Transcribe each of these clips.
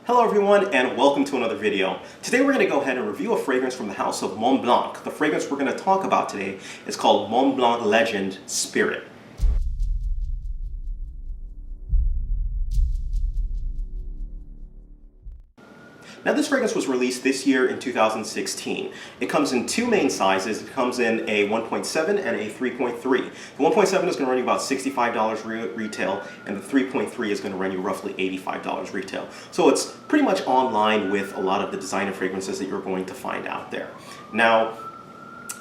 Hello everyone and welcome to another video. Today we're going to go ahead and review a fragrance from the house of Montblanc. The fragrance we're going to talk about today is called Montblanc Legend Spirit. Now this fragrance was released this year in 2016. It comes in two main sizes. It comes in a 1.7 and a 3.3. The 1.7 is going to run you about $65 retail, and the 3.3 is going to run you roughly $85 retail. So it's pretty much online with a lot of the designer fragrances that you're going to find out there. Now,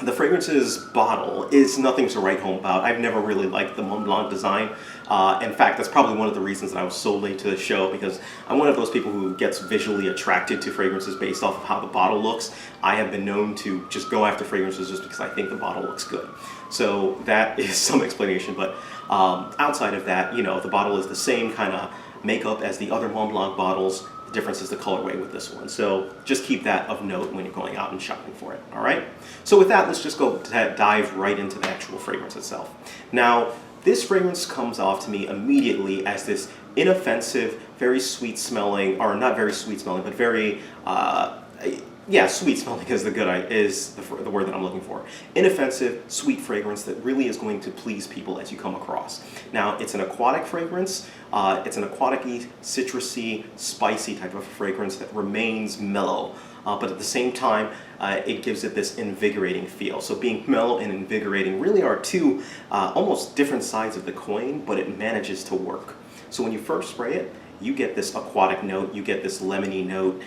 the fragrance's bottle is nothing to write home about. I've never really liked the Montblanc design. In fact, that's probably one of the reasons that I was so late to the show, because I'm one of those people who gets visually attracted to fragrances based off of how the bottle looks. I have been known to just go after fragrances just because I think the bottle looks good. So that is some explanation, but outside of that, you know, the bottle is the same kind of makeup as the other Montblanc bottles. The difference is the colorway with this one. So just keep that of note when you're going out and shopping for it, all right? So with that, let's just go dive right into the actual fragrance itself. Now, this fragrance comes off to me immediately as this inoffensive, very sweet smelling, or not very sweet smelling, but very, sweet smelling is the word that I'm looking for. Inoffensive, sweet fragrance that really is going to please people as you come across. Now, it's an aquatic fragrance. It's an aquatic-y, citrusy, spicy type of fragrance that remains mellow. But at the same time, it gives it this invigorating feel. So being mellow and invigorating really are two almost different sides of the coin, but it manages to work. So when you first spray it, you get this aquatic note, you get this lemony note,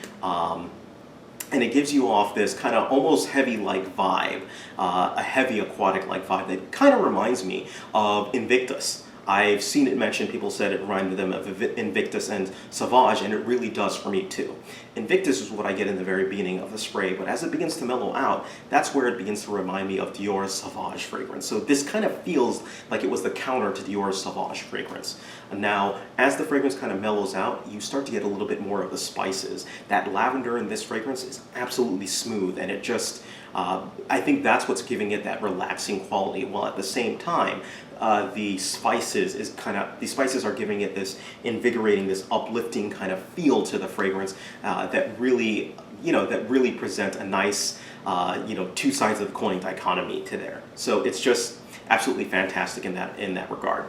and it gives you off this kind of almost heavy-like vibe, a heavy aquatic-like vibe that kind of reminds me of Invictus. I've seen it mentioned, people said it reminded them of Invictus and Sauvage, and it really does for me too. Invictus is what I get in the very beginning of the spray, but as it begins to mellow out, that's where it begins to remind me of Dior's Sauvage fragrance. So this kind of feels like it was the counter to Dior's Sauvage fragrance. Now, as the fragrance kind of mellows out, you start to get a little bit more of the spices. That lavender in this fragrance is absolutely smooth, and it just, I think that's what's giving it that relaxing quality, while at the same time, the spices are giving it this invigorating, this uplifting kind of feel to the fragrance that really present a nice, two sides of the coin dichotomy to there. So it's just absolutely fantastic in that regard.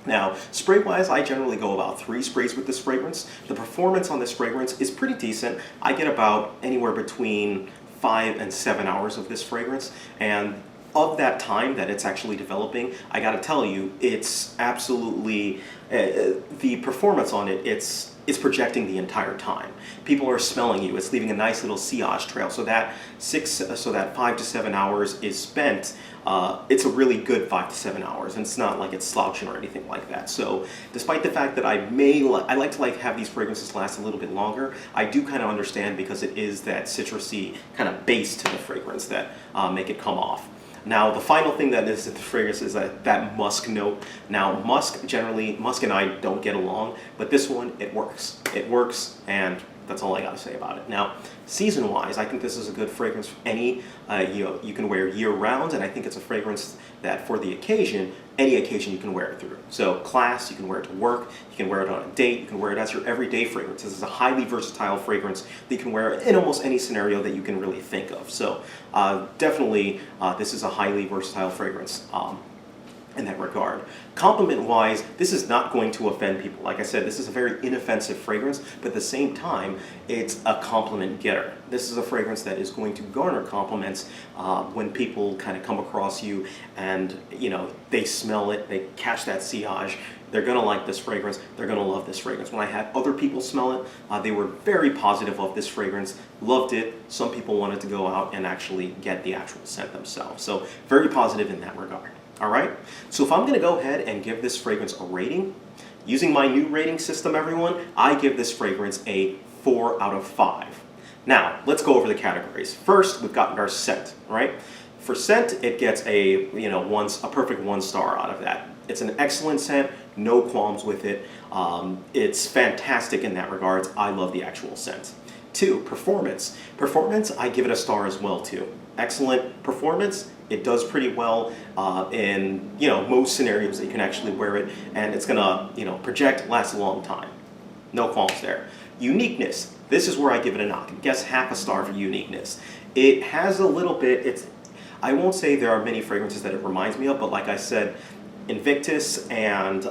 Now, spray-wise, I generally go about 3 sprays with this fragrance. The performance on this fragrance is pretty decent. I get about anywhere between 5 and 7 hours of this fragrance, and of that time that it's actually developing, I gotta tell you, it's absolutely, the performance on it, it's projecting the entire time. People are smelling you, it's leaving a nice little sillage trail, so that 5 to 7 hours is spent, it's a really good 5 to 7 hours, and it's not like it's slouching or anything like that. So despite the fact that I like to have these fragrances last a little bit longer, I do kind of understand, because it is that citrusy kind of base to the fragrance that make it come off. Now, the final thing that is in the fragrance is that musk note. Now, musk and I don't get along, but this one, it works. It works, and that's all I gotta say about it. Now, season-wise, I think this is a good fragrance for any, you can wear year-round, and I think it's a fragrance that for the occasion, any occasion you can wear it through. So class, you can wear it to work, you can wear it on a date, you can wear it as your everyday fragrance. This is a highly versatile fragrance that you can wear in almost any scenario that you can really think of. So definitely, this is a highly versatile fragrance. In that regard. Compliment-wise, this is not going to offend people. Like I said, this is a very inoffensive fragrance, but at the same time, it's a compliment getter. This is a fragrance that is going to garner compliments when people kind of come across you and, they smell it, they catch that sillage. They're gonna like this fragrance, they're gonna love this fragrance. When I had other people smell it, they were very positive of this fragrance, loved it. Some people wanted to go out and actually get the actual scent themselves. So very positive in that regard. All right, so if I'm going to go ahead and give this fragrance a rating, using my new rating system, everyone, I give this fragrance a 4 out of 5. Now, let's go over the categories. First, we've got our scent, right? For scent, it gets a perfect 1 star out of that. It's an excellent scent, no qualms with it. It's fantastic in that regards. I love the actual scent. 2, performance. Performance, I give it a star as well too. Excellent performance. It does pretty well in most scenarios that you can actually wear it, and it's gonna project, last a long time. no qualms there. Uniqueness, this is where I give it a knock. Guess half a star for uniqueness. It has a little bit, I won't say there are many fragrances that it reminds me of, but like I said, Invictus and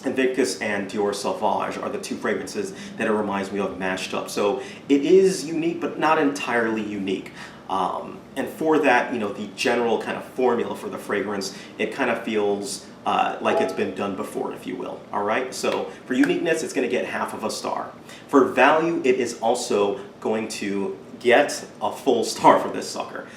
Dior Sauvage are the two fragrances that it reminds me of mashed up. So it is unique, but not entirely unique. And for that, you know, the general kind of formula for the fragrance, it kind of feels like it's been done before, if you will. All right, so for uniqueness, it's going to get half of a star. For value, it is also going to get a full star for this sucker.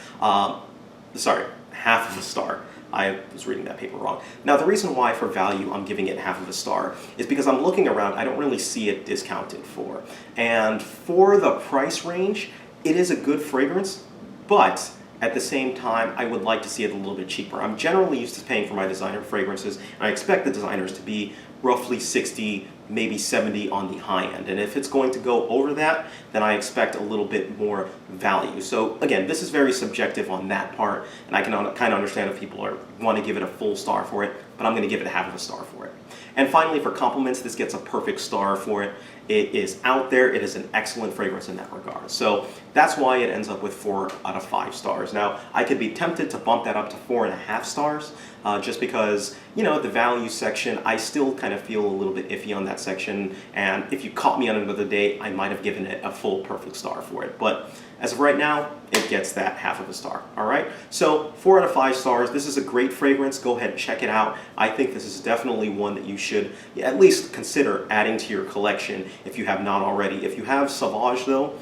Sorry, half of a star. I was reading that paper wrong. Now, the reason why for value I'm giving it half of a star is because I'm looking around, I don't really see it discounted for. And for the price range, it is a good fragrance, but at the same time, I would like to see it a little bit cheaper. I'm generally used to paying for my designer fragrances, and I expect the designers to be roughly 60, maybe 70 on the high end. And if it's going to go over that, then I expect a little bit more value. So again, this is very subjective on that part, and I can kind of understand if people want to give it a full star for it, but I'm going to give it half of a star for it. And finally, for compliments, this gets a perfect star for it. It is out there. It is an excellent fragrance in that regard. So that's why it ends up with 4 out of 5 stars. Now, I could be tempted to bump that up to 4.5 stars, just because, you know, the value section, I still kind of feel a little bit iffy on that section. And if you caught me on another day, I might have given it a full perfect star for it. But as of right now, it gets that half of a star. All right. So 4 out of 5 stars. This is a great fragrance. Go ahead and check it out. I think this is definitely one that you should at least consider adding to your collection if you have not already. If you have Sauvage though,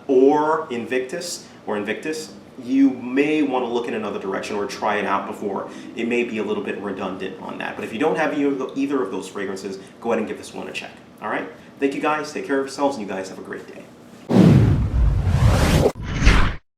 or Invictus, you may want to look in another direction or try it out before. It may be a little bit redundant on that. But if you don't have either of those fragrances, go ahead and give this one a check. All right. Thank you guys. Take care of yourselves, and you guys have a great day.